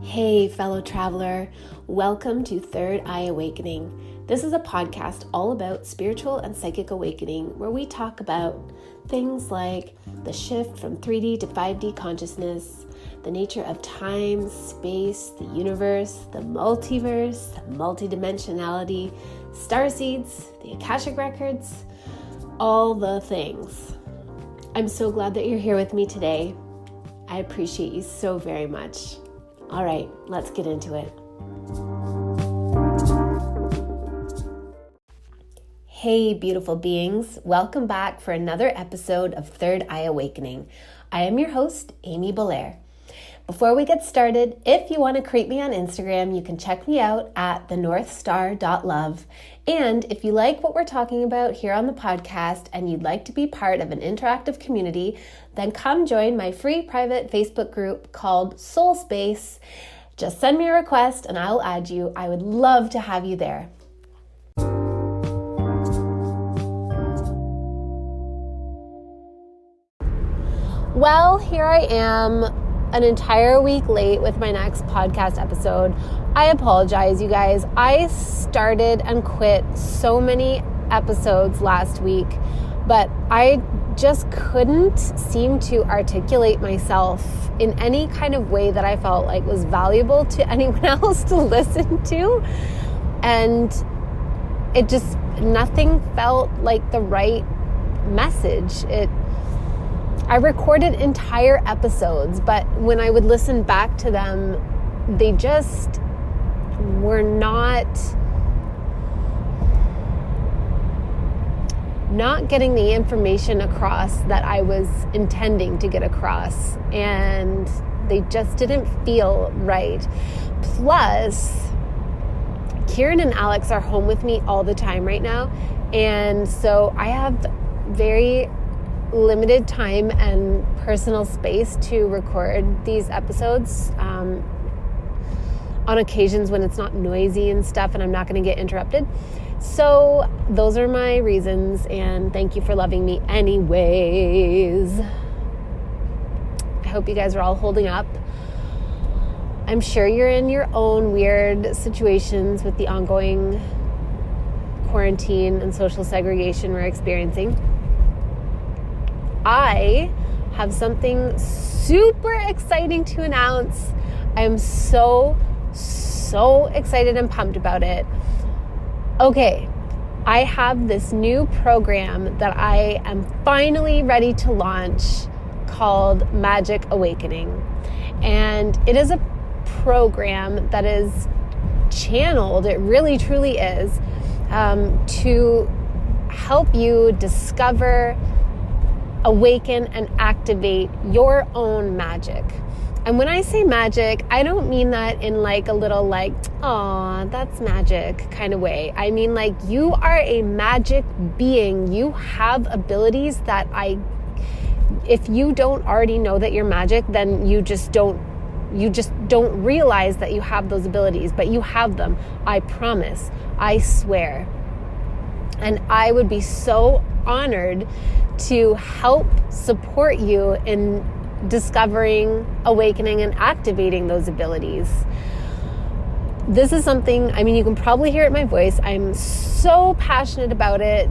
Hey, fellow traveler, welcome to Third Eye Awakening. This is a podcast all about spiritual and psychic awakening, where we talk about things like the shift from 3D to 5D consciousness, the nature of time, space, the universe, the multiverse, multidimensionality, starseeds, the Akashic records, all the things. I'm so glad that you're here with me today. I appreciate you so very much. All right, let's get into it. Hey, beautiful beings. Welcome back for another episode of Third Eye Awakening. I am your host, Amy Belair. Before we get started, if you want to create me on Instagram, you can check me out at thenorthstar.love. And if you like what we're talking about here on the podcast and you'd like to be part of an interactive community, then come join my free private Facebook group called Soul Space. Just send me a request and I'll add you. I would love to have you there. Well, here I am, an entire week late with my next podcast episode. I apologize, you guys. I started and quit so many episodes last week, but I just couldn't seem to articulate myself in any kind of way that I felt like was valuable to anyone else to listen to. And it just, nothing felt like the right message. I recorded entire episodes, but when I would listen back to them, they just were not getting the information across that I was intending to get across, and they just didn't feel right. Plus, Kieran and Alex are home with me all the time right now, and so I have very limited time and personal space to record these episodes on occasions when it's not noisy and stuff and I'm not going to get interrupted. So those are my reasons, and thank you for loving me anyways. I hope you guys are all holding up. I'm sure you're in your own weird situations with the ongoing quarantine and social segregation we're experiencing. I have something super exciting to announce. I am so excited and pumped about it. Okay, I have this new program that I am finally ready to launch called Magic Awakening. And it is a program that is channeled, it really truly is, to help you discover, awaken, and activate your own magic. And when I say magic, I don't mean that in like a little like, aw, that's magic kind of way. I mean like you are a magic being. You have abilities that if you don't already know that you're magic, then you just don't realize that you have those abilities, but you have them. I promise. I swear. And I would be so honored to help support you in discovering, awakening, and activating those abilities. This is something, I mean, you can probably hear it in my voice. I'm so passionate about it.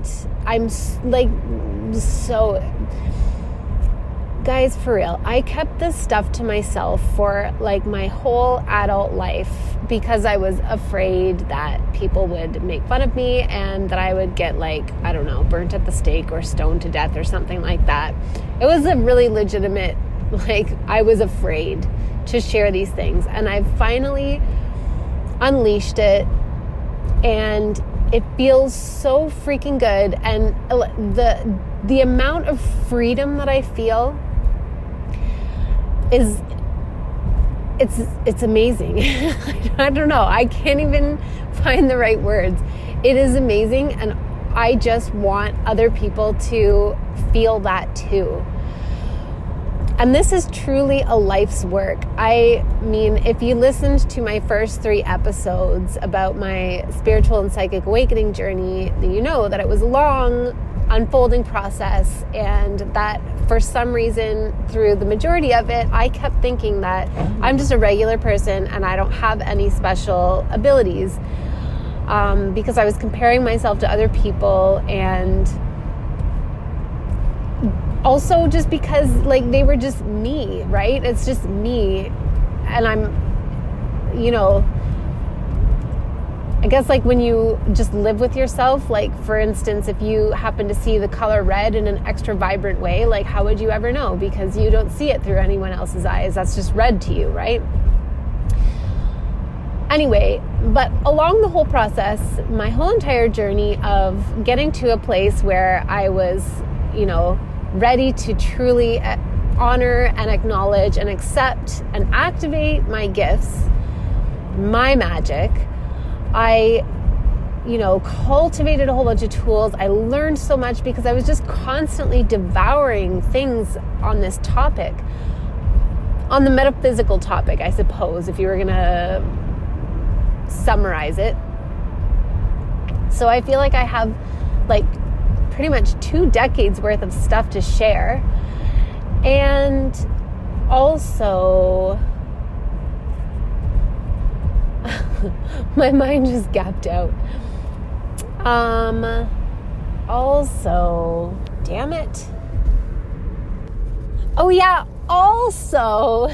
Guys, for real, I kept this stuff to myself for like my whole adult life because I was afraid that people would make fun of me and that I would get like, I don't know, burnt at the stake or stoned to death or something like that. It was a really legitimate, I was afraid to share these things, and I've finally unleashed it, and it feels so freaking good. And the amount of freedom that I feel it's amazing. I don't know. I can't even find the right words. It is amazing, and I just want other people to feel that too. And this is truly a life's work. I mean, if you listened to my first 3 episodes about my spiritual and psychic awakening journey, then you know that it was a long, unfolding process, and that for some reason, through the majority of it, I kept thinking that I'm just a regular person and I don't have any special abilities, because I was comparing myself to other people, and also just because like they were just me, right? It's just me, and I'm, I guess like when you just live with yourself, like for instance, if you happen to see the color red in an extra vibrant way, like how would you ever know? Because you don't see it through anyone else's eyes. That's just red to you, right? Anyway, but along the whole process, my whole entire journey of getting to a place where I was, ready to truly honor and acknowledge and accept and activate my gifts, my magic, I, cultivated a whole bunch of tools. I learned so much because I was just constantly devouring things on this topic, on the metaphysical topic, I suppose, if you were going to summarize it. So I feel like I have like pretty much 2 decades worth of stuff to share. And also, my mind just gapped out. Also, damn it. Oh yeah, also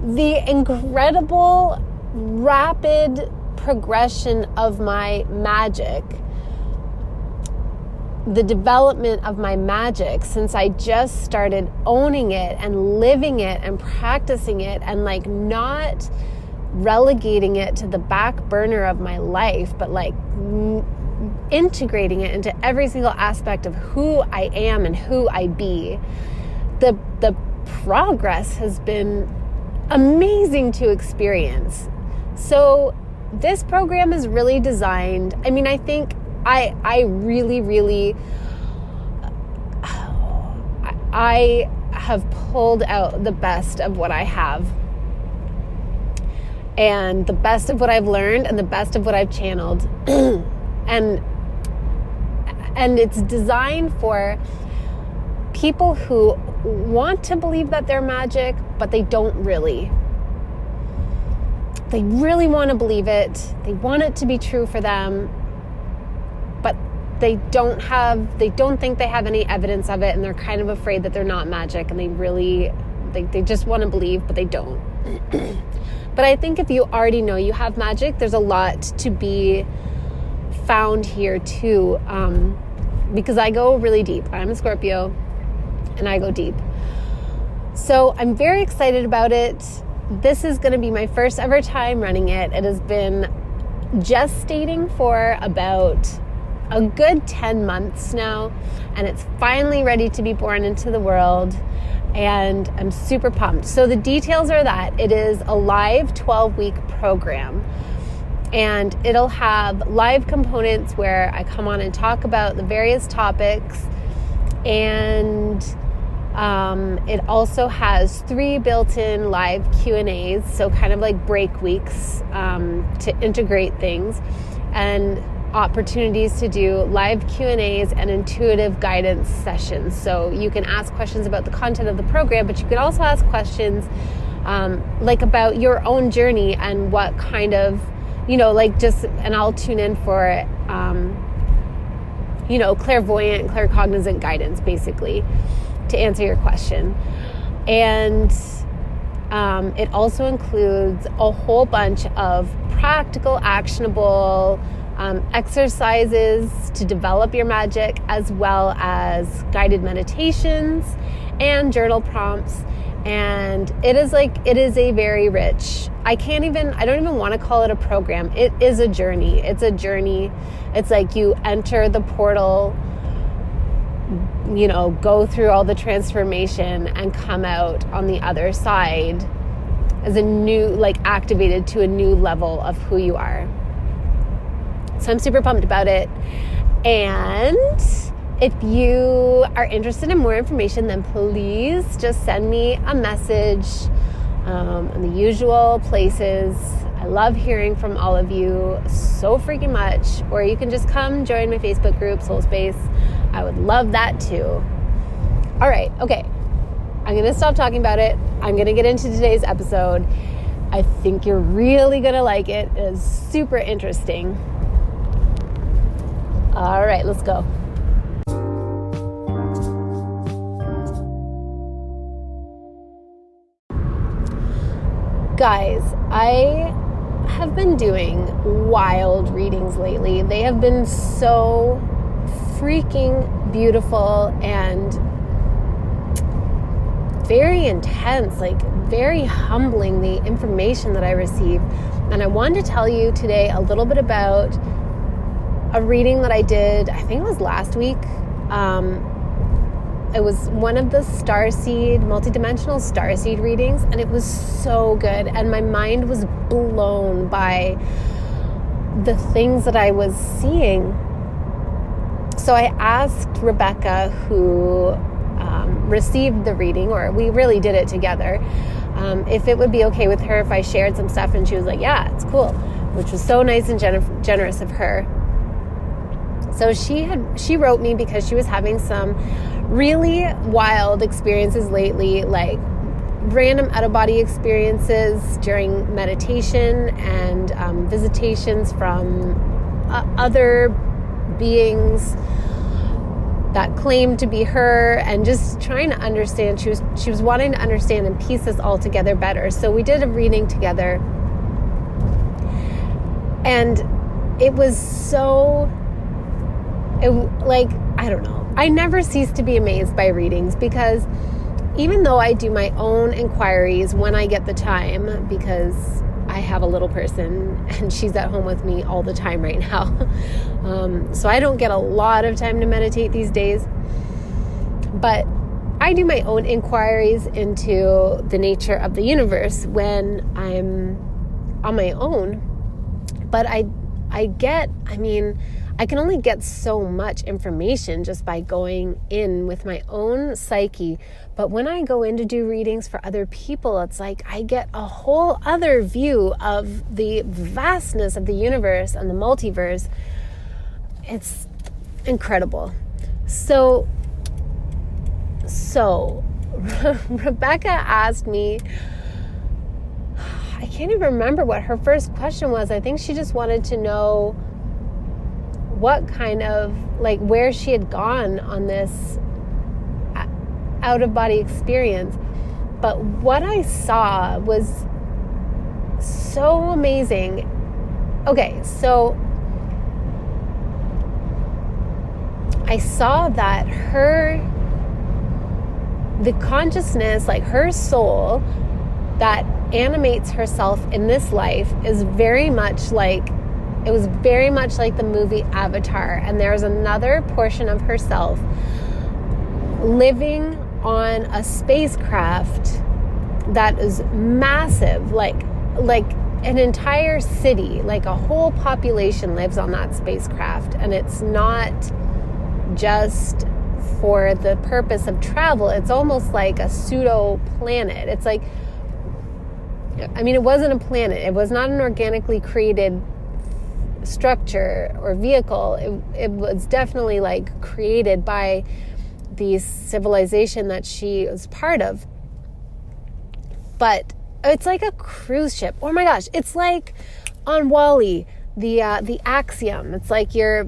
the incredible rapid progression of my magic, the development of my magic since I just started owning it and living it and practicing it and like not relegating it to the back burner of my life, but like integrating it into every single aspect of who I am and who I be. The progress has been amazing to experience. So this program is really designed, I mean, I think I really I have pulled out the best of what I have, and the best of what I've learned, and the best of what I've channeled. and it's designed for people who want to believe that they're magic, but they don't really. They really want to believe it. They want it to be true for them, but they don't think they have any evidence of it, and they're kind of afraid that they're not magic, and they just want to believe, but they don't. But I think if you already know you have magic, there's a lot to be found here too, because I go really deep. I'm a Scorpio, and I go deep. So I'm very excited about it. This is going to be my first ever time running it. It has been gestating for about a good 10 months now, and it's finally ready to be born into the world, and I'm super pumped. So the details are that it is a live 12-week program, and it'll have live components where I come on and talk about the various topics, and it also has 3 built-in live Q&As, so kind of like break weeks to integrate things, and opportunities to do live Q&As and intuitive guidance sessions. So you can ask questions about the content of the program, but you can also ask questions like about your own journey and what kind of, and I'll tune in for, clairvoyant, claircognizant guidance, basically, to answer your question. And it also includes a whole bunch of practical, actionable exercises to develop your magic, as well as guided meditations and journal prompts. And it is a very rich, I don't even want to call it a program. It is a journey. It's a journey. It's like you enter the portal, go through all the transformation and come out on the other side as a new, activated to a new level of who you are. So I'm super pumped about it. And If you are interested in more information, then please just send me a message in the usual places. I love hearing from all of you so freaking much. Or you can just come join my Facebook group, Soul Space. I would love that too. All right, okay. I'm going to stop talking about it. I'm going to get into today's episode. I think you're really going to like it. It is super interesting. All right, let's go. Guys, I have been doing wild readings lately. They have been so freaking beautiful and very intense, like very humbling, the information that I receive. And I wanted to tell you today a little bit about a reading that I did, I think it was last week. It was one of the Starseed, multidimensional Starseed readings, and it was so good. And my mind was blown by the things that I was seeing. So I asked Rebecca, who received the reading, or we really did it together, if it would be okay with her if I shared some stuff. And she was like, yeah, it's cool, which was so nice and generous of her. So she wrote me because she was having some really wild experiences lately, like random out-of-body experiences during meditation and visitations from other beings that claimed to be her, and just trying to understand. She was wanting to understand and piece this all together better. So we did a reading together, and it was so... I don't know. I never cease to be amazed by readings, because even though I do my own inquiries when I get the time, because I have a little person and she's at home with me all the time right now. So I don't get a lot of time to meditate these days. But I do my own inquiries into the nature of the universe when I'm on my own. But I can only get so much information just by going in with my own psyche. But when I go in to do readings for other people, it's like I get a whole other view of the vastness of the universe and the multiverse. It's incredible. So Rebecca asked me, I can't even remember what her first question was. I think she just wanted to know what kind of, where she had gone on this out-of-body experience. But what I saw was so amazing. Okay, so I saw that the consciousness, her soul that animates herself in this life is very much like the movie Avatar. And there's another portion of herself living on a spacecraft that is massive, like an entire city, like a whole population lives on that spacecraft. And it's not just for the purpose of travel. It's almost like a pseudo planet. It's like, it wasn't a planet. It was not an organically created structure or vehicle. It was definitely created by the civilization that she was part of. But it's like a cruise ship. Oh my gosh, it's like on WALL-E, the Axiom. It's like your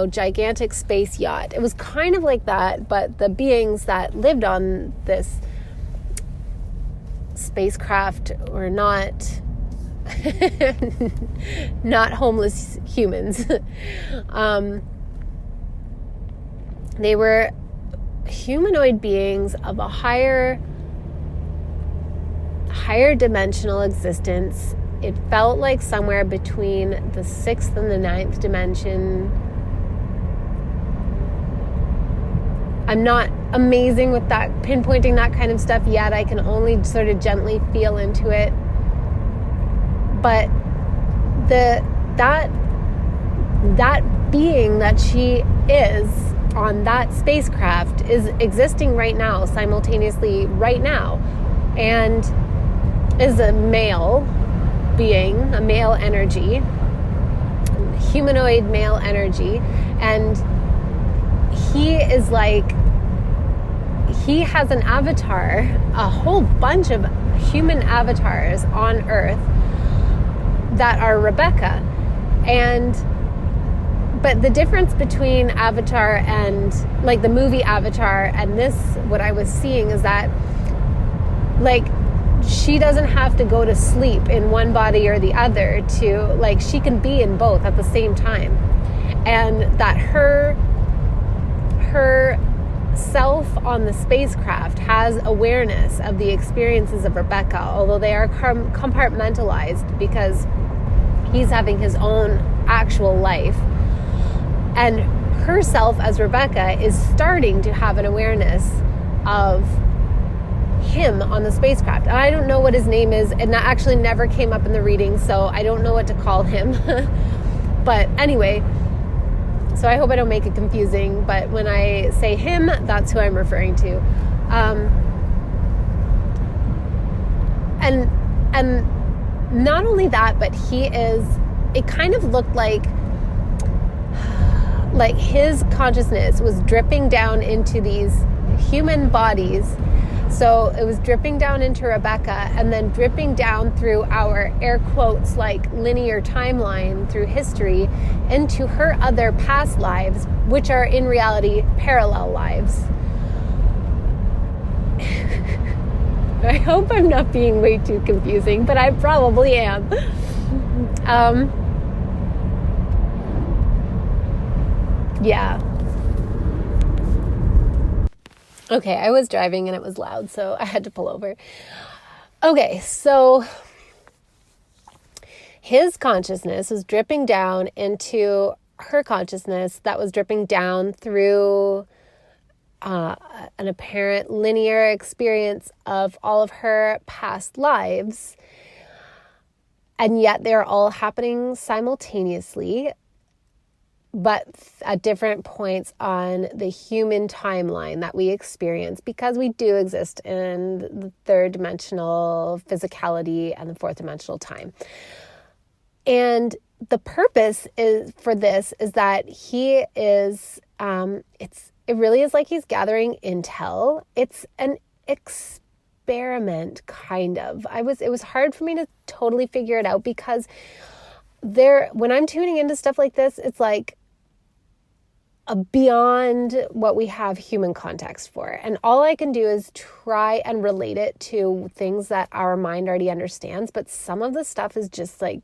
gigantic space yacht. It was kind of like that, but the beings that lived on this spacecraft were not homeless humans. They were humanoid beings of a higher dimensional existence. It felt like somewhere between the 6th and the 9th dimension. I'm not amazing with that, pinpointing that kind of stuff yet. I can only sort of gently feel into it. But that being that she is on that spacecraft is existing right now, simultaneously right now, and is a male being, a male energy, humanoid male energy, and he is like, he has an avatar, a whole bunch of human avatars on Earth that are Rebecca. But the difference between Avatar and like the movie Avatar and this, what I was seeing is that like she doesn't have to go to sleep in one body or the other to, like, she can be in both at the same time. And that her self on the spacecraft has awareness of the experiences of Rebecca, although they are compartmentalized because he's having his own actual life. And herself as Rebecca is starting to have an awareness of him on the spacecraft. And I don't know what his name is, and that actually never came up in the reading, so I don't know what to call him. But anyway, so I hope I don't make it confusing, but when I say him, that's who I'm referring to. And not only that, but it kind of looked like his consciousness was dripping down into these human bodies. So it was dripping down into Rebecca and then dripping down through our air quotes like linear timeline through history into her other past lives, which are in reality parallel lives. I hope I'm not being way too confusing, but I probably am. Yeah. Okay, I was driving and it was loud, so I had to pull over. Okay, so his consciousness was dripping down into her consciousness that was dripping down through an apparent linear experience of all of her past lives. And yet they're all happening simultaneously, but at different points on the human timeline that we experience, because we do exist in the third dimensional physicality and the fourth dimensional time. And the purpose is that he is, it really is like he's gathering intel. It's an experiment, kind of. It was hard for me to totally figure it out, because when I'm tuning into stuff like this, it's like beyond what we have human context for. And all I can do is try and relate it to things that our mind already understands. But some of the stuff is just like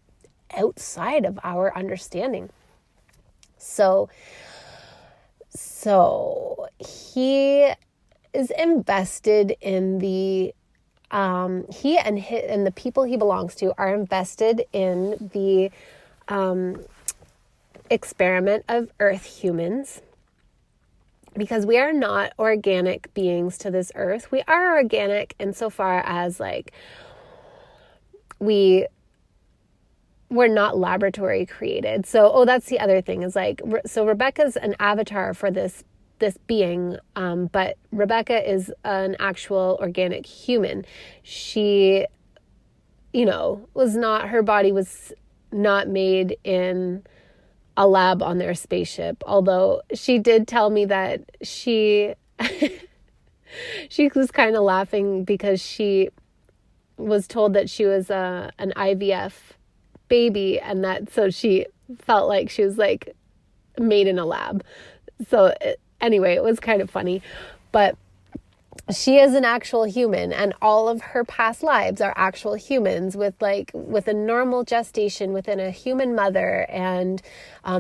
outside of our understanding. So he is invested in the, he and the people he belongs to are invested in the, experiment of Earth humans, because we are not organic beings to this Earth. We are organic insofar as like we're not laboratory created. So, that's the other thing is like, so Rebecca's an avatar for this being, but Rebecca is an actual organic human. She, her body was not made in a lab on their spaceship, although she did tell me that she was kind of laughing because she was told that she was an IVF baby, and so she felt like she was like made in a lab. So anyway, it was kind of funny, but she is an actual human, and all of her past lives are actual humans with a normal gestation within a human mother, and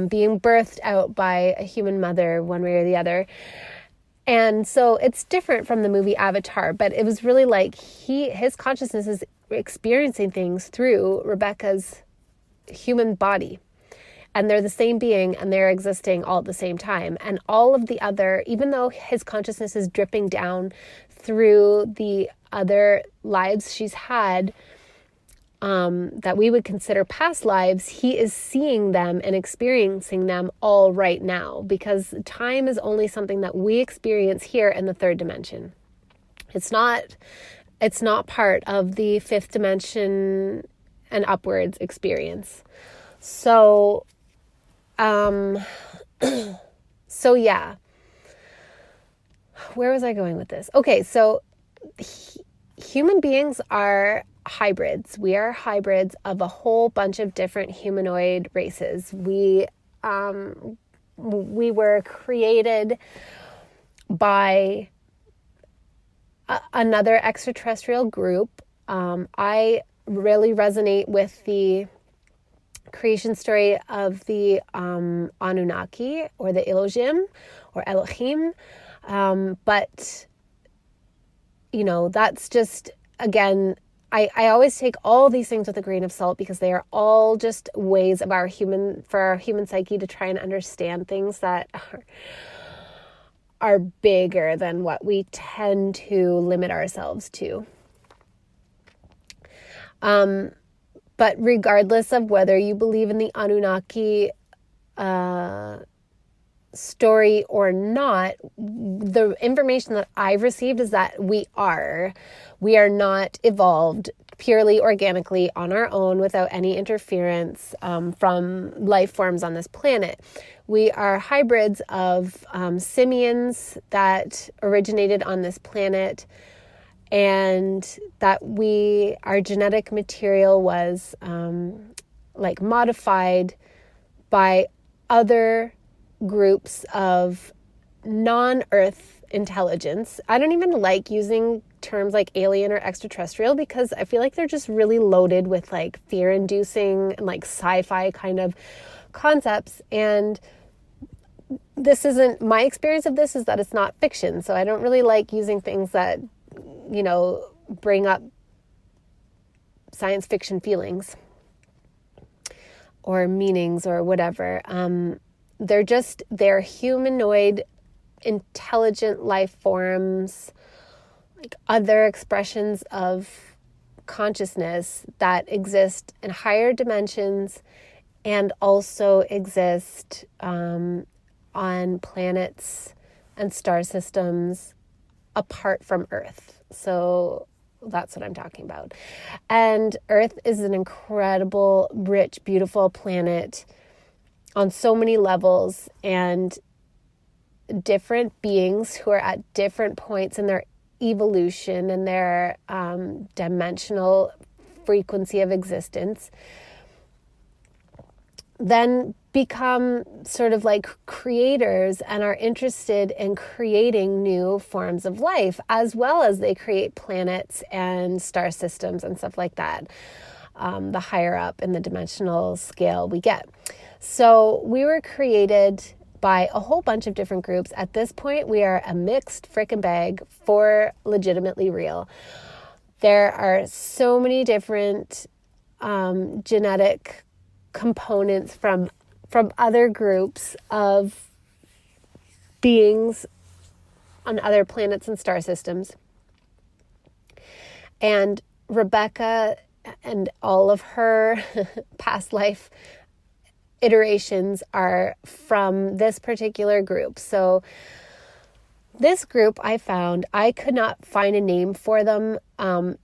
being birthed out by a human mother one way or the other. And so it's different from the movie Avatar, but it was really like his consciousness is experiencing things through Rebecca's human body. And they're the same being, and they're existing all at the same time. And all of the other, even though his consciousness is dripping down through the other lives she's had, that we would consider past lives, he is seeing them and experiencing them all right now, because time is only something that we experience here in the third dimension. It's not part of the fifth dimension and upwards experience. So, yeah. Where was I going with this? Okay, so human beings are hybrids. We are hybrids of a whole bunch of different humanoid races. We were created by another extraterrestrial group. I really resonate with the creation story of the Anunnaki or the Elohim or Elohim. But, that's just, again, I always take all these things with a grain of salt, because they are all just ways of our human psyche to try and understand things that are bigger than what we tend to limit ourselves to. But regardless of whether you believe in the Anunnaki story or not, the information that I've received is that we are not evolved purely organically on our own without any interference from life forms on this planet. We are hybrids of simians that originated on this planet, and that our genetic material was modified by other groups of non-Earth intelligence. I don't even like using terms like alien or extraterrestrial, because I feel like they're just really loaded with fear-inducing and sci-fi kind of concepts. And this isn't my experience of this, is that it's not fiction. So I don't really like using things that, bring up science fiction feelings or meanings or whatever. They're humanoid, intelligent life forms, other expressions of consciousness that exist in higher dimensions and also exist on planets and star systems apart from Earth. So that's what I'm talking about. And Earth is an incredible, rich, beautiful planet on so many levels, and different beings who are at different points in their evolution and their dimensional frequency of existence then become sort of creators and are interested in creating new forms of life, as well as they create planets and star systems and stuff like that, the higher up in the dimensional scale we get. So we were created by a whole bunch of different groups. At this point, we are a mixed frickin' bag for legitimately real. There are so many different genetic components from other groups of beings on other planets and star systems. And Rebecca and all of her past life iterations are from this particular group. So this group, I could not find a name for them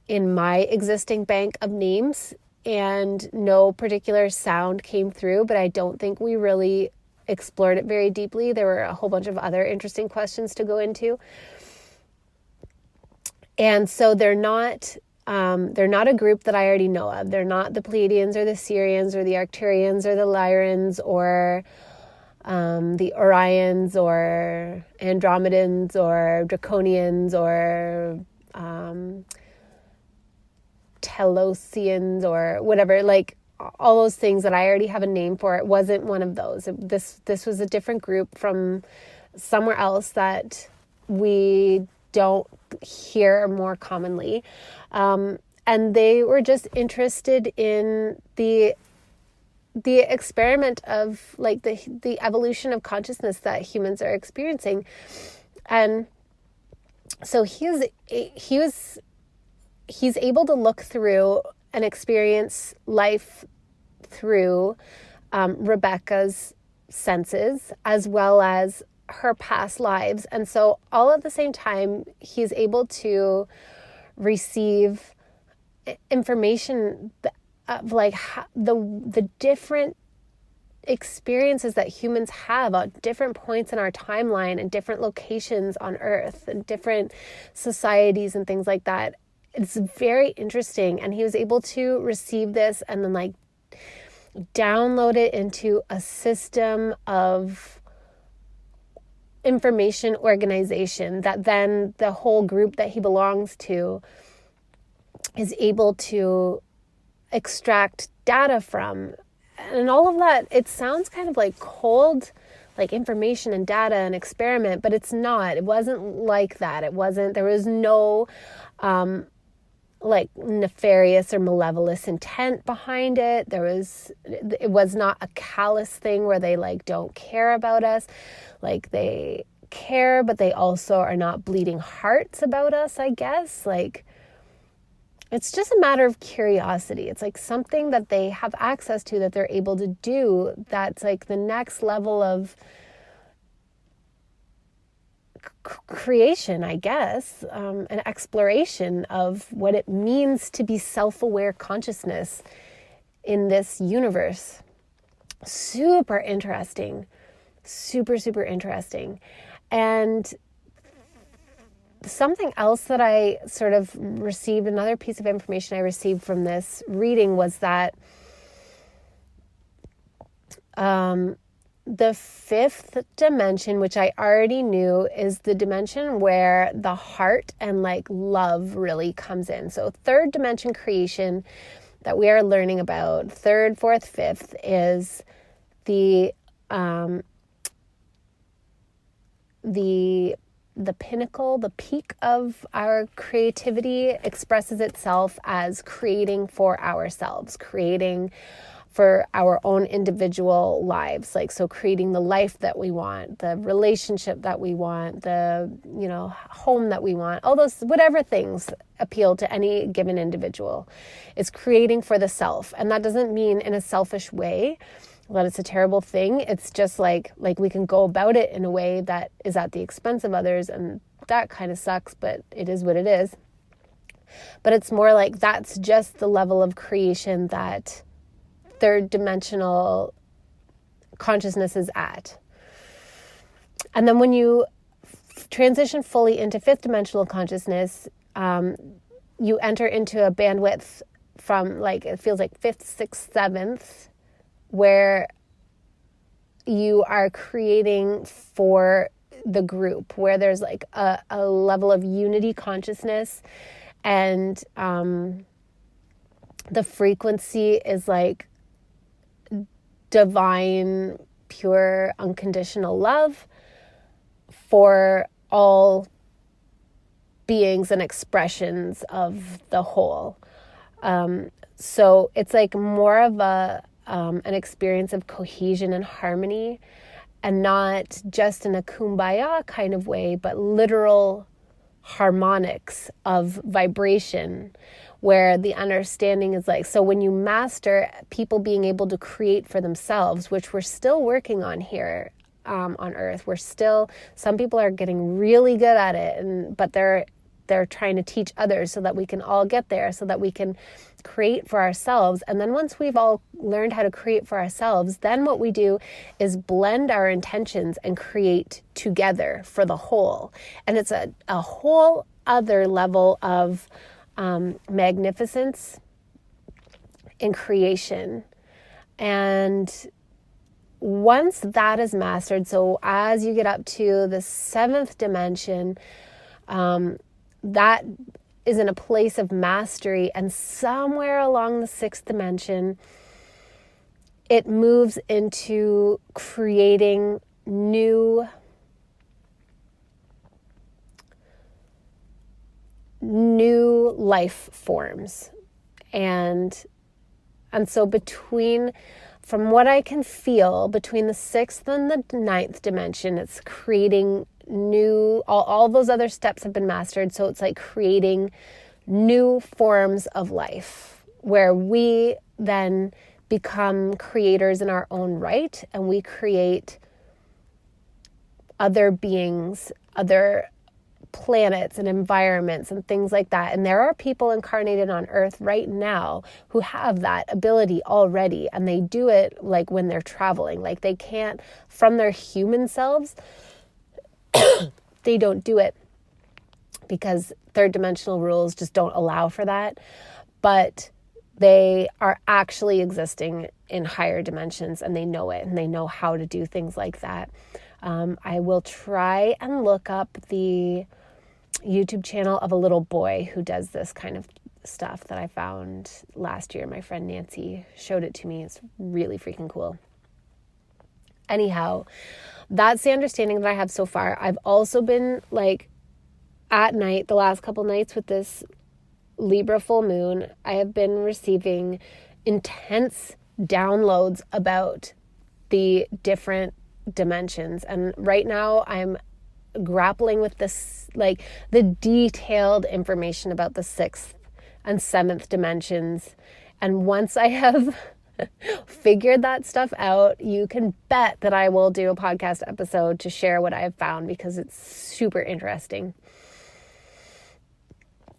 in my existing bank of names, and no particular sound came through, but I don't think we really explored it very deeply. There were a whole bunch of other interesting questions to go into. And so they're not a group that I already know of. They're not the Pleiadians or the Sirians or the Arcturians or the Lyrans or the Orions or Andromedans or Draconians or Telosians or whatever, all those things that I already have a name for. It wasn't one of those. This was a different group from somewhere else that we don't hear more commonly. And they were just interested in the experiment of the evolution of consciousness that humans are experiencing. And so he's able to look through and experience life through Rebecca's senses as well as her past lives. And so all at the same time, he's able to receive information of like the different experiences that humans have at different points in our timeline and different locations on Earth and different societies and things like that. It's very interesting. And he was able to receive this and then like download it into a system of information organization that then the whole group that he belongs to is able to extract data from. And all of that, it sounds kind of like cold, like information and data and experiment, but it's not. It wasn't like that. There was no like nefarious or malevolent intent behind it. It was not a callous thing where they like don't care about us. Like they care, but they also are not bleeding hearts about us, I guess. Like it's just a matter of curiosity. It's like something that they have access to that they're able to do. That's like the next level of creation, I guess, an exploration of what it means to be self-aware consciousness in this universe. Super interesting. Super, super interesting. And something else that I sort of received, another piece of information I received from this reading was that the fifth dimension, which I already knew, is the dimension where the heart and like love really comes in. So third dimension creation that we are learning about, third, fourth, fifth, is the pinnacle, the peak of our creativity expresses itself as creating for ourselves, creating for our own individual lives. Like, so creating the life that we want, the relationship that we want, the, home that we want, all those, whatever things appeal to any given individual is creating for the self. And that doesn't mean in a selfish way that it's a terrible thing. It's just like we can go about it in a way that is at the expense of others, and that kind of sucks, but it is what it is. But it's more like that's just the level of creation that third dimensional consciousness is at. And then when you transition fully into fifth dimensional consciousness, you enter into a bandwidth from like, it feels like fifth, sixth, seventh, where you are creating for the group, where there's like a level of unity consciousness, and the frequency is like divine, pure, unconditional love for all beings and expressions of the whole. So it's like more of an experience of cohesion and harmony, and not just in a kumbaya kind of way, but literal harmonics of vibration, where the understanding is like, so when you master people being able to create for themselves, which we're still working on here on Earth, some people are getting really good at it, but they're trying to teach others so that we can all get there, so that we can create for ourselves. And then once we've all learned how to create for ourselves, then what we do is blend our intentions and create together for the whole. And it's a whole other level of magnificence in creation. And once that is mastered, so as you get up to the seventh dimension, that is in a place of mastery, and somewhere along the sixth dimension, it moves into creating new life forms. And so from what I can feel, between the sixth and the ninth dimension, it's creating new, all those other steps have been mastered. So it's like creating new forms of life, where we then become creators in our own right, and we create other beings, other planets and environments and things like that. And there are people incarnated on Earth right now who have that ability already, and they do it like when they're traveling. Like they can't, from their human selves, they don't do it because third dimensional rules just don't allow for that. But they are actually existing in higher dimensions, and they know it, and they know how to do things like that. I will try and look up the YouTube channel of a little boy who does this kind of stuff that I found last year. My friend Nancy showed it to me. It's really freaking cool. Anyhow, that's the understanding that I have so far. I've also been like at night, the last couple nights with this Libra full moon, I have been receiving intense downloads about the different dimensions. And right now I'm grappling with this, like the detailed information about the 6th and 7th dimensions. And once I have figured that stuff out, you can bet that I will do a podcast episode to share what I have found, because it's super interesting.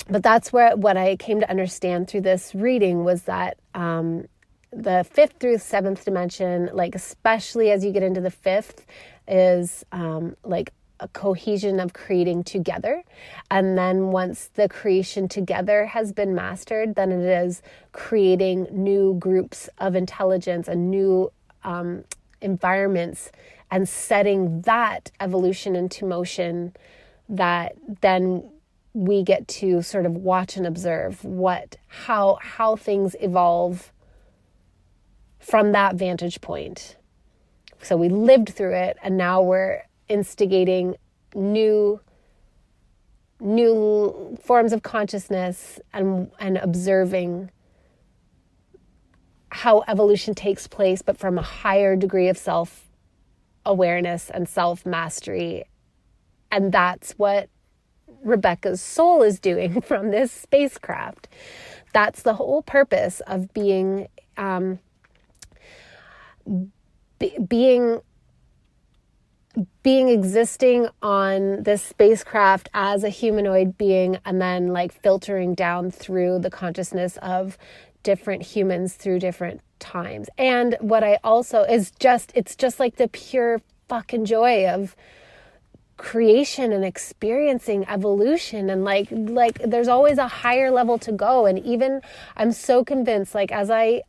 But that's what I came to understand through this reading was that the 5th through 7th dimension, like especially as you get into the 5th, is like a cohesion of creating together. And then once the creation together has been mastered, then it is creating new groups of intelligence and new environments, and setting that evolution into motion, that then we get to sort of watch and observe how things evolve from that vantage point. So we lived through it, and now we're instigating new forms of consciousness and observing how evolution takes place, but from a higher degree of self-awareness and self-mastery. And that's what Rebecca's soul is doing from this spacecraft. That's the whole purpose of being existing on this spacecraft as a humanoid being, and then like filtering down through the consciousness of different humans through different times. And what I also is it's just like the pure fucking joy of creation and experiencing evolution, and like there's always a higher level to go. And even I'm so convinced, like as I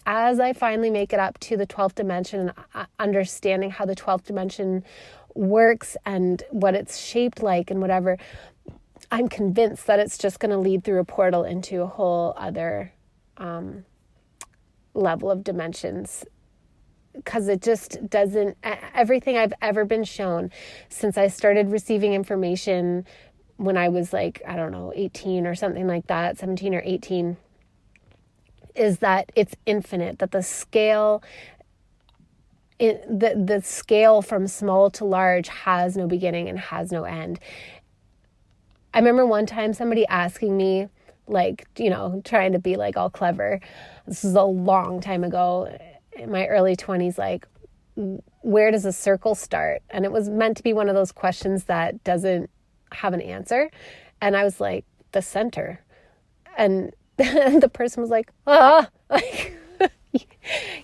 finally make it up to the 12th dimension, understanding how the 12th dimension works and what it's shaped like and whatever, I'm convinced that it's just going to lead through a portal into a whole other level of dimensions. Because it just doesn't, everything I've ever been shown since I started receiving information when I was like, I don't know, 18 or something like that, 17 or 18, is that it's infinite, that the scale, the scale from small to large has no beginning and has no end. I remember one time somebody asking me, like, you know, trying to be like all clever. This was a long time ago, in my early 20s, like, where does a circle start? And it was meant to be one of those questions that doesn't have an answer. And I was like, the center. And the person was like, like,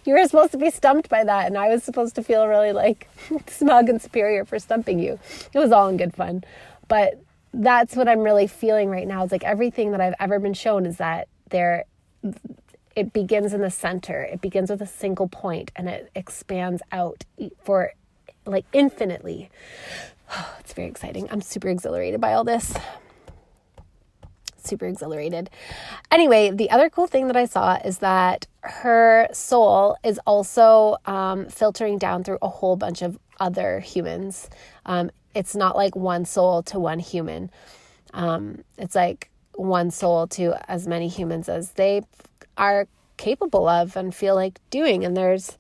you were supposed to be stumped by that. And I was supposed to feel really like smug and superior for stumping you. It was all in good fun. But that's what I'm really feeling right now. It's like everything that I've ever been shown is that it begins in the center. It begins with a single point, and it expands out for like infinitely. Oh, it's very exciting. I'm super exhilarated by all this. Super exhilarated. Anyway, the other cool thing that I saw is that her soul is also filtering down through a whole bunch of other humans. It's not like one soul to one human. It's like one soul to as many humans as they are capable of and feel like doing. And there's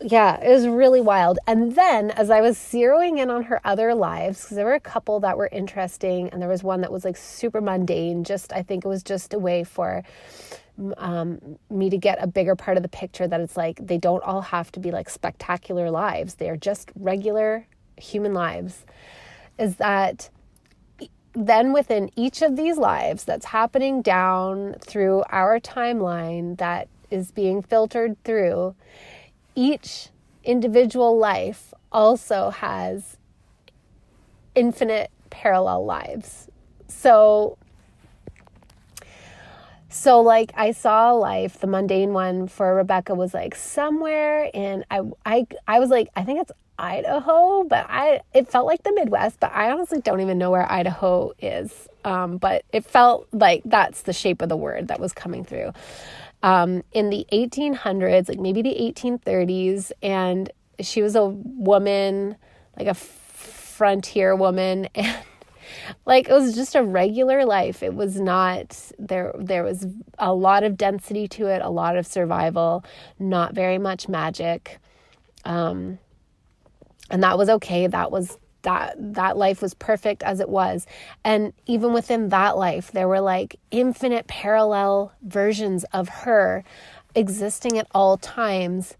yeah, it was really wild. And then as I was zeroing in on her other lives, because there were a couple that were interesting and there was one that was like super mundane, I think it was just a way for me to get a bigger part of the picture, that it's like they don't all have to be like spectacular lives. They are just regular human lives. Is that then within each of these lives that's happening down through our timeline that is being filtered through, each individual life also has infinite parallel lives. So like I saw a life, the mundane one for Rebecca was like somewhere in, I was like, I think it's Idaho, but it felt like the Midwest, but I honestly don't even know where Idaho is. But it felt like that's the shape of the word that was coming through. In the 1800s, like maybe the 1830s, and she was a woman, like a frontier woman, and like it was just a regular life. It was not, there was a lot of density to it, a lot of survival, not very much magic. And that was okay. That life was perfect as it was. And even within that life, there were like infinite parallel versions of her existing at all times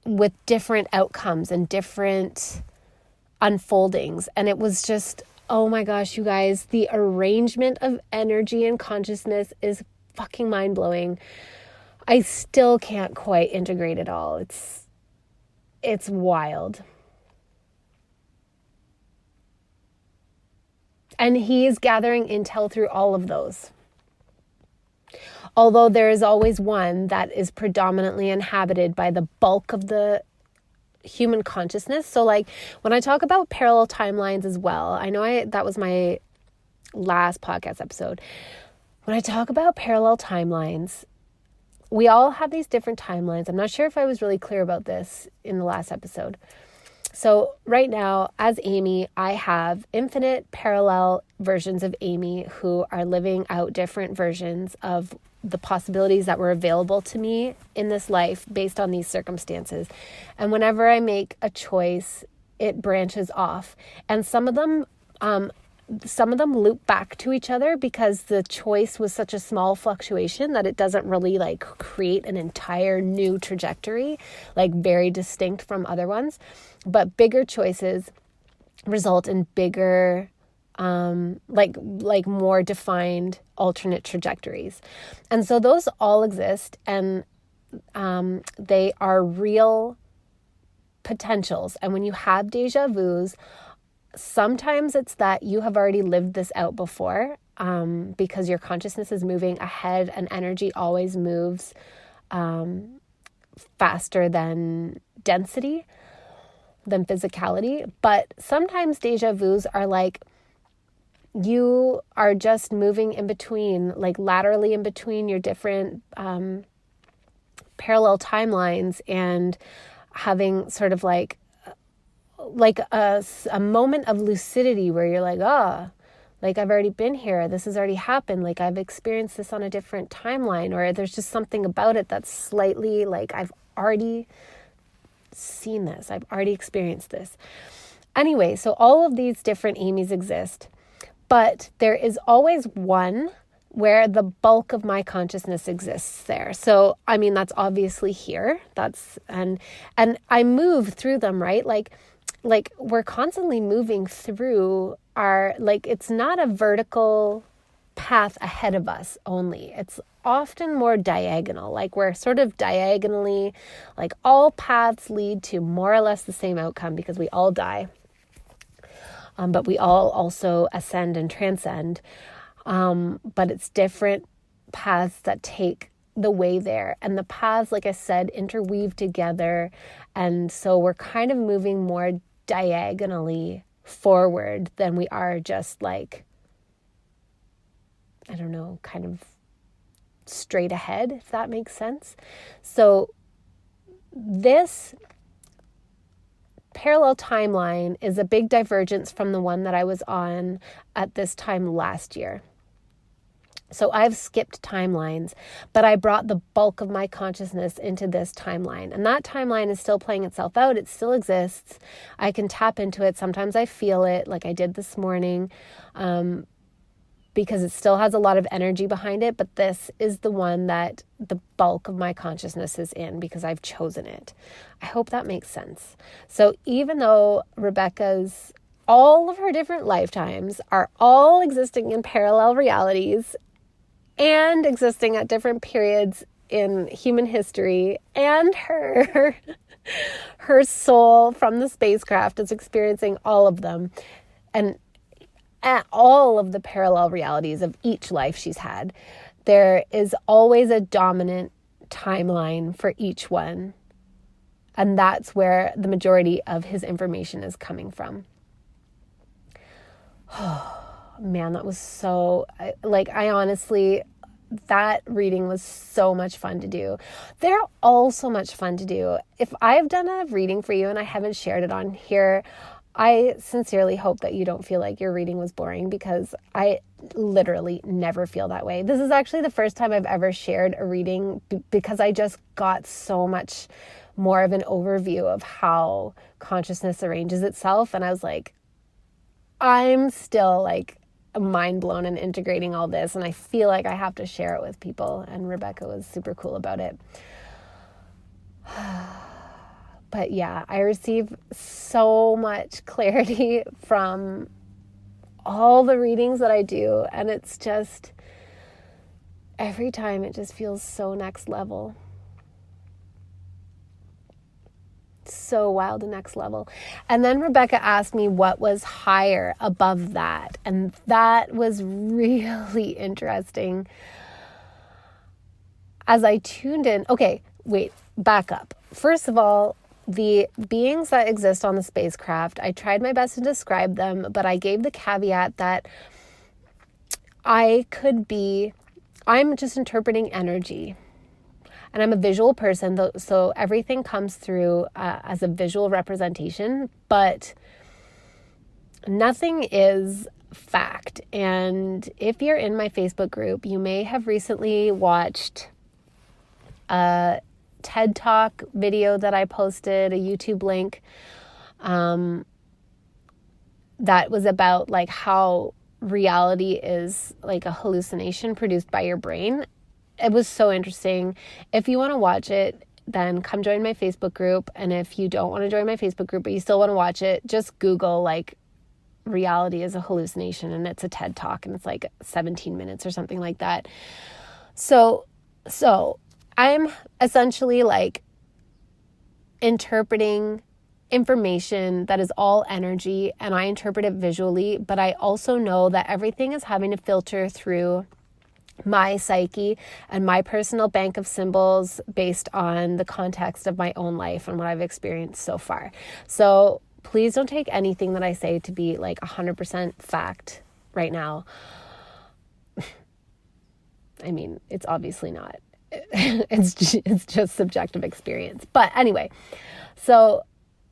with different outcomes and different unfoldings. And it was just, oh my gosh, you guys, the arrangement of energy and consciousness is fucking mind-blowing. I still can't quite integrate it all. It's wild. And he is gathering intel through all of those. Although there is always one that is predominantly inhabited by the bulk of the human consciousness. So like when I talk about parallel timelines as well, I know that was my last podcast episode. When I talk about parallel timelines, we all have these different timelines. I'm not sure if I was really clear about this in the last episode. So right now, as Amy, I have infinite parallel versions of Amy who are living out different versions of the possibilities that were available to me in this life based on these circumstances. And whenever I make a choice, it branches off. And some of them loop back to each other because the choice was such a small fluctuation that it doesn't really like create an entire new trajectory, like very distinct from other ones. But bigger choices result in bigger, like more defined alternate trajectories. And so those all exist, and they are real potentials. And when you have deja vus, sometimes it's that you have already lived this out before, because your consciousness is moving ahead, and energy always moves faster than density, than physicality. But sometimes deja vus are like you are just moving in between, like laterally in between your different parallel timelines, and having sort of like a moment of lucidity where you're like, like I've already been here. This has already happened. Like I've experienced this on a different timeline, or there's just something about it that's slightly like I've already seen this. I've already experienced this. Anyway, so all of these different Amy's exist, but there is always one where the bulk of my consciousness exists there. So, I mean, that's obviously here. And I move through them, right? Like we're constantly moving through our, like, it's not a vertical path ahead of us only. It's often more diagonal. Like we're sort of diagonally, like all paths lead to more or less the same outcome because we all die. But we all also ascend and transcend. But it's different paths that take the way there. And the paths, like I said, interweave together. And so we're kind of moving more diagonally forward than we are just like, I don't know, kind of straight ahead, if that makes sense. So this parallel timeline is a big divergence from the one that I was on at this time last year. So I've skipped timelines, but I brought the bulk of my consciousness into this timeline. And that timeline is still playing itself out. It still exists. I can tap into it. Sometimes I feel it, like I did this morning, because it still has a lot of energy behind it. But this is the one that the bulk of my consciousness is in because I've chosen it. I hope that makes sense. So even though all of her different lifetimes are all existing in parallel realities, and existing at different periods in human history, and her soul from the spacecraft is experiencing all of them, and at all of the parallel realities of each life she's had, there is always a dominant timeline for each one, and that's where the majority of his information is coming from. Man, that was so, I honestly, that reading was so much fun to do. They're all so much fun to do. If I've done a reading for you and I haven't shared it on here, I sincerely hope that you don't feel like your reading was boring, because I literally never feel that way. This is actually the first time I've ever shared a reading because I just got so much more of an overview of how consciousness arranges itself. And I was like, I'm still mind blown and integrating all this, and I feel like I have to share it with people, and Rebecca was super cool about it. But yeah, I receive so much clarity from all the readings that I do, and it's just, every time it just feels so next level. So wild and next level. And then Rebecca asked me what was higher above that, and that was really interesting. As I tuned in, okay, wait, back up. First of all, the beings that exist on the spacecraft, I tried my best to describe them, but I gave the caveat that I'm just interpreting energy. And I'm a visual person, so everything comes through as a visual representation, but nothing is fact. And if you're in my Facebook group, you may have recently watched a TED Talk video that I posted, a YouTube link, that was about how reality is like a hallucination produced by your brain. It was so interesting. If you want to watch it, then come join my Facebook group. And if you don't want to join my Facebook group, but you still want to watch it, just Google reality is a hallucination, and it's a TED Talk, and it's 17 minutes or something like that. So I'm essentially interpreting information that is all energy, and I interpret it visually, but I also know that everything is having to filter through my psyche and my personal bank of symbols based on the context of my own life and what I've experienced so far. So please don't take anything that I say to be 100% fact right now. I mean, it's obviously not. It's just subjective experience. But anyway, so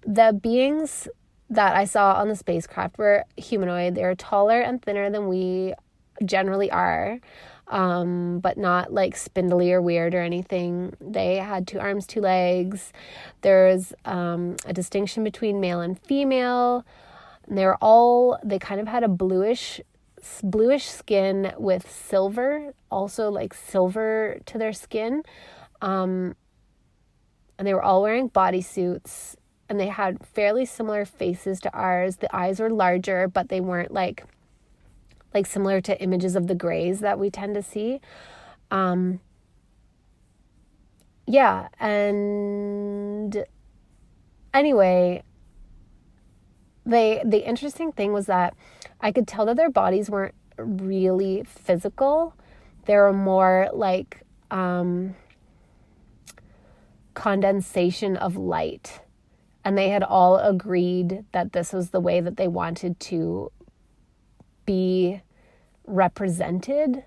the beings that I saw on the spacecraft were humanoid. They were taller and thinner than we generally are. But not spindly or weird or anything. They had 2 arms, 2 legs. There's a distinction between male and female. And they kind of had a bluish skin with silver, also silver to their skin. And they were all wearing bodysuits, and they had fairly similar faces to ours. The eyes were larger, but they weren't similar to images of the grays that we tend to see. Yeah, and anyway, the interesting thing was that I could tell that their bodies weren't really physical. They were more condensation of light. And they had all agreed that this was the way that they wanted to be represented.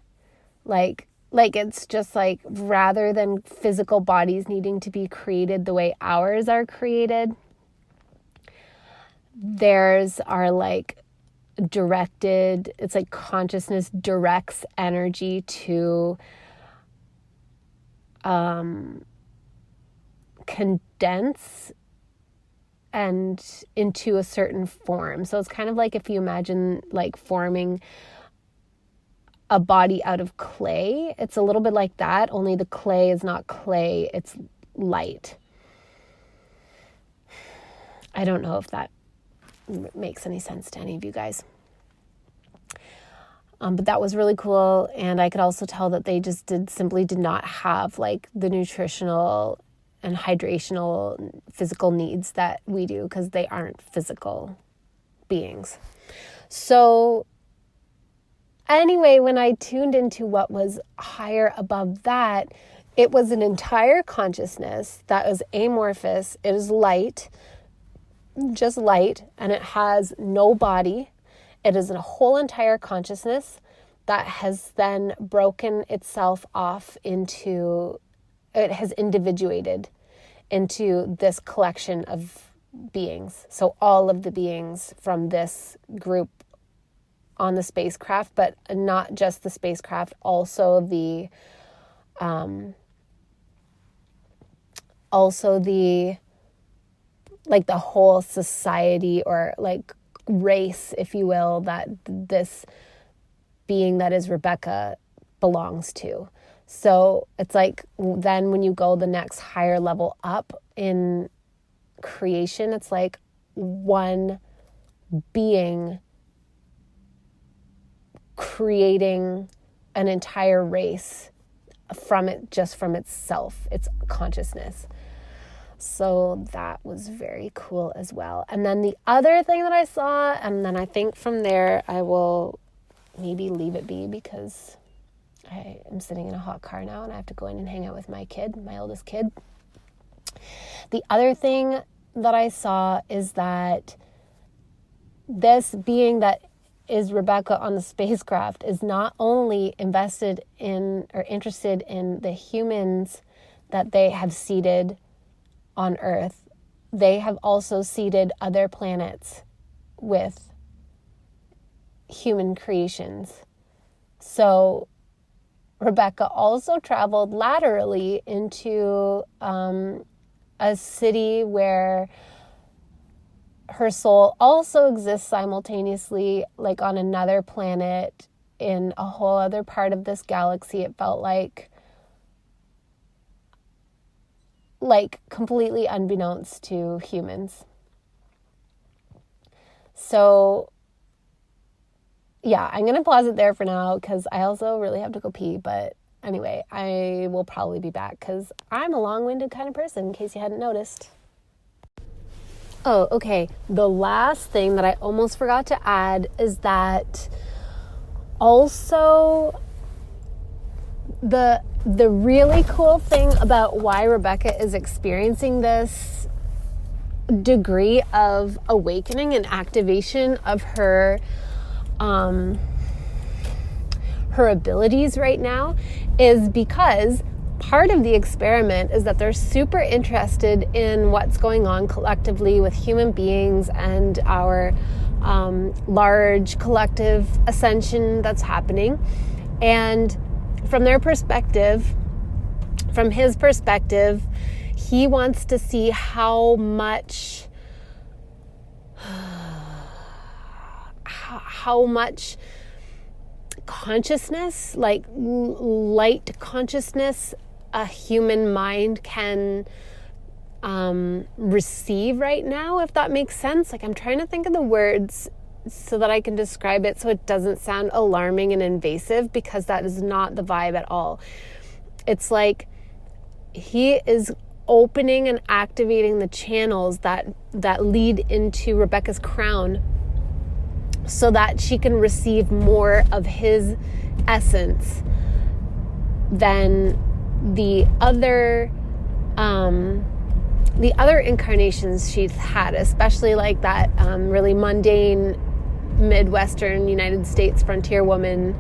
It's just rather than physical bodies needing to be created the way ours are created, theirs are directed, it's like consciousness directs energy to condense and into a certain form. So it's kind of like if you imagine like forming a body out of clay. It's a little bit like that, only the clay is not clay, it's light. I don't know if that makes any sense to any of you guys. But that was really cool. And I could also tell that they just simply did not have like the nutritional and hydrational physical needs that we do, because they aren't physical beings. So anyway, when I tuned into what was higher above that, it was an entire consciousness that was amorphous. It was light, just light, and it has no body. It is a whole entire consciousness that has then broken itself off into, it has individuated into this collection of beings. So all of the beings from this group on the spacecraft, but not just the spacecraft, also the like the whole society, or like race, if you will, that this being that is Rebecca belongs to. So it's like then when you go the next higher level up in creation, it's like one being creating an entire race from it, just from itself, its consciousness. So that was very cool as well. And then the other thing that I saw, and then I think from there I will maybe leave it be, because I am sitting in a hot car now and I have to go in and hang out with my kid, my oldest kid. The other thing that I saw is that this being that is Rebecca on the spacecraft is not only invested in or interested in the humans that they have seeded on Earth, they have also seeded other planets with human creations. So Rebecca also traveled laterally into a city where her soul also exists simultaneously, like on another planet in a whole other part of this galaxy. It felt like completely unbeknownst to humans. So yeah, I'm going to pause it there for now because I also really have to go pee. But anyway, I will probably be back because I'm a long-winded kind of person, in case you hadn't noticed. Oh, okay. The last thing that I almost forgot to add is that also the really cool thing about why Rebecca is experiencing this degree of awakening and activation of her abilities right now is because part of the experiment is that they're super interested in what's going on collectively with human beings and our large collective ascension that's happening. And from their perspective, from his perspective, he wants to see how much consciousness, like light consciousness, a human mind can receive right now, if that makes sense. Like, I'm trying to think of the words so that I can describe it so it doesn't sound alarming and invasive, because that is not the vibe at all. It's like he is opening and activating the channels that lead into Rebecca's crown so that she can receive more of his essence than the other incarnations she's had, especially like that really mundane Midwestern United States frontier woman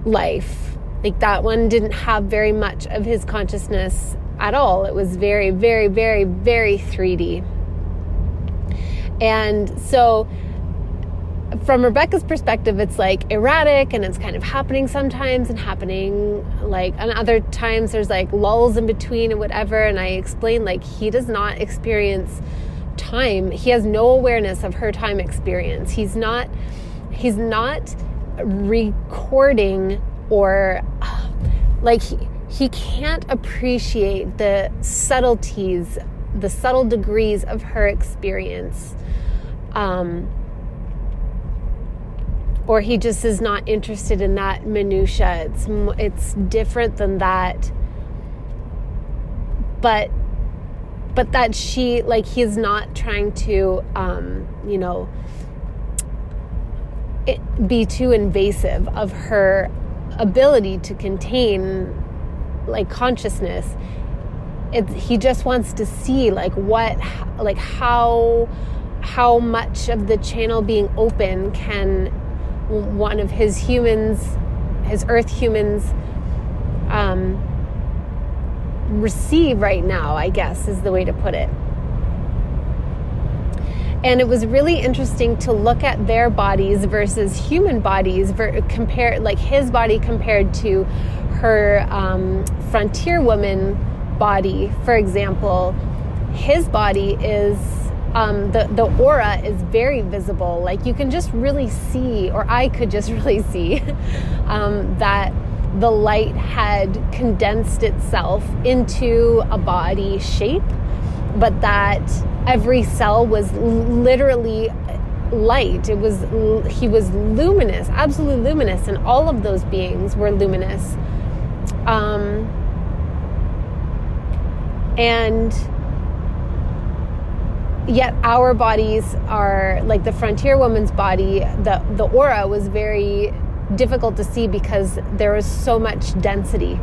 life. Like, that one didn't have very much of his consciousness at all. It was very, very, very, very 3D. And so from Rebecca's perspective, it's like erratic and it's kind of happening sometimes and happening like, and other times there's like lulls in between and whatever. And I explained like he does not experience time. He has no awareness of her time experience. He's not recording or like he can't appreciate the subtleties, the subtle degrees of her experience. Or he just is not interested in that minutia. It's different than that. But that she, like, he's not trying to, be too invasive of her ability to contain, like, consciousness. He just wants to see, like, how much of the channel being open can one of his earth humans, receive right now, I guess is the way to put it. And it was really interesting to look at their bodies versus human bodies, compare like his body compared to her frontier woman body. For example, his body is the aura is very visible. Like you can just really see, or I could just really see that the light had condensed itself into a body shape, but that every cell was literally light. He was luminous, absolutely luminous, and all of those beings were luminous. And yet our bodies are like the frontier woman's body, the aura was very difficult to see because there was so much density.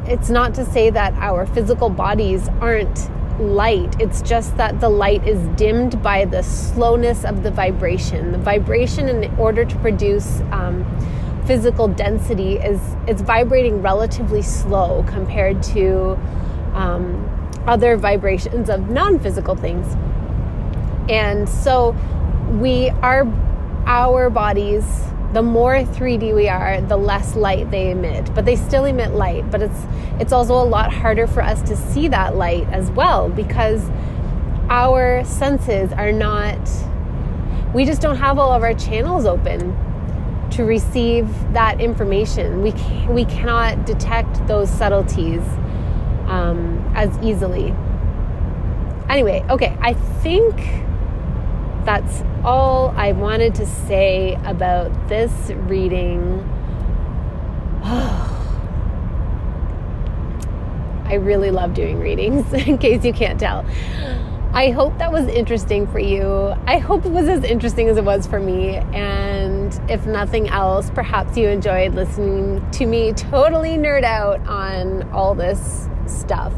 It's not to say that our physical bodies aren't light. It's just that the light is dimmed by the slowness of the vibration. The vibration, in order to produce physical density, it's vibrating relatively slow compared to other vibrations of non-physical things. And so our bodies, the more 3D we are, the less light they emit, but they still emit light. But it's also a lot harder for us to see that light as well, because our senses are not, we just don't have all of our channels open to receive that information. We cannot detect those subtleties as easily. Anyway, okay, I think that's all I wanted to say about this reading. I really love doing readings, in case you can't tell. I hope that was interesting for you. I hope it was as interesting as it was for me. And if nothing else, perhaps you enjoyed listening to me totally nerd out on all this stuff.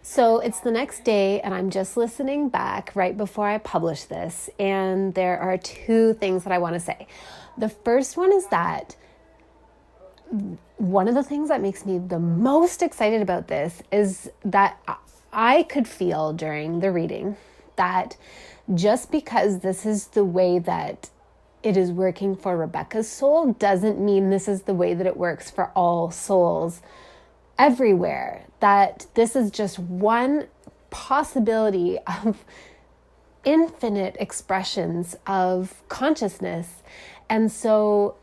So it's the next day, and I'm just listening back right before I publish this, and there are two things that I want to say. The first one is that one of the things that makes me the most excited about this is that I could feel during the reading that just because this is the way that it is working for Rebecca's soul doesn't mean this is the way that it works for all souls everywhere. That this is just one possibility of infinite expressions of consciousness. And so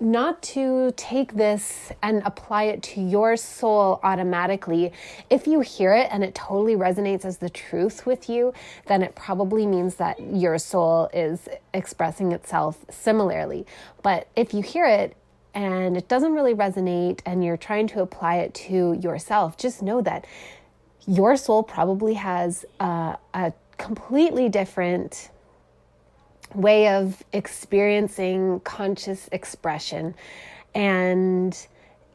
not to take this and apply it to your soul automatically. If you hear it and it totally resonates as the truth with you, then it probably means that your soul is expressing itself similarly. But if you hear it and it doesn't really resonate and you're trying to apply it to yourself, just know that your soul probably has a completely different way of experiencing conscious expression. And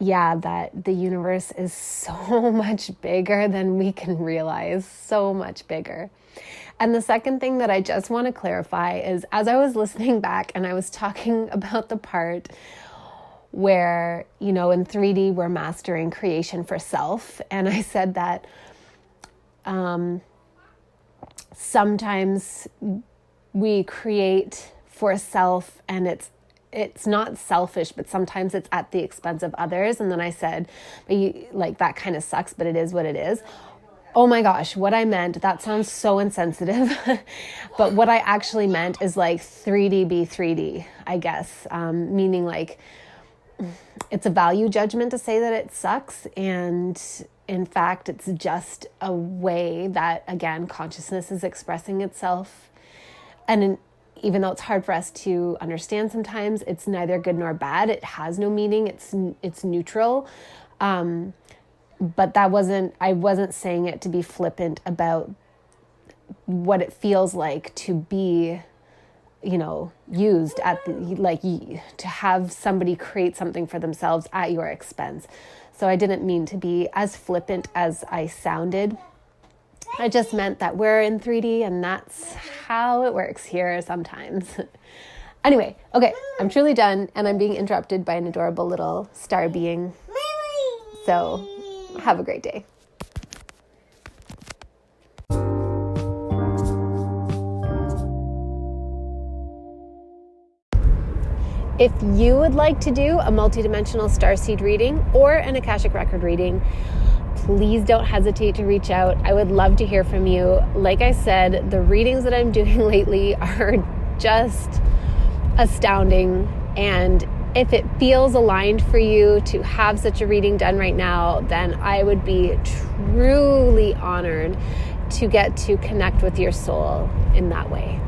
yeah, that the universe is so much bigger than we can realize, so much bigger. And the second thing that I just want to clarify is, as I was listening back and I was talking about the part where, you know, in 3D, we're mastering creation for self. And I said that sometimes we create for self and it's not selfish, but sometimes it's at the expense of others. And then I said, like, that kind of sucks, but it is what it is. Oh my gosh, what I meant, that sounds so insensitive, but what I actually meant is like 3D be 3D, I guess, meaning like it's a value judgment to say that it sucks. And in fact, it's just a way that, again, consciousness is expressing itself. And even though it's hard for us to understand sometimes, it's neither good nor bad. It has no meaning. It's neutral. But I wasn't saying it to be flippant about what it feels like to be, you know, used to have somebody create something for themselves at your expense. So I didn't mean to be as flippant as I sounded. I just meant that we're in 3D and that's how it works here sometimes. Anyway, okay, I'm truly done and I'm being interrupted by an adorable little star being. So have a great day. If you would like to do a multidimensional starseed reading or an Akashic record reading, please don't hesitate to reach out. I would love to hear from you. Like I said, the readings that I'm doing lately are just astounding. And if it feels aligned for you to have such a reading done right now, then I would be truly honored to get to connect with your soul in that way.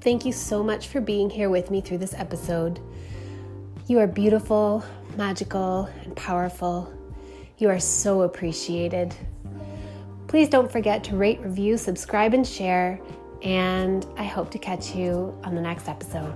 Thank you so much for being here with me through this episode. You are beautiful, magical, and powerful. You are so appreciated. Please don't forget to rate, review, subscribe, and share. And I hope to catch you on the next episode.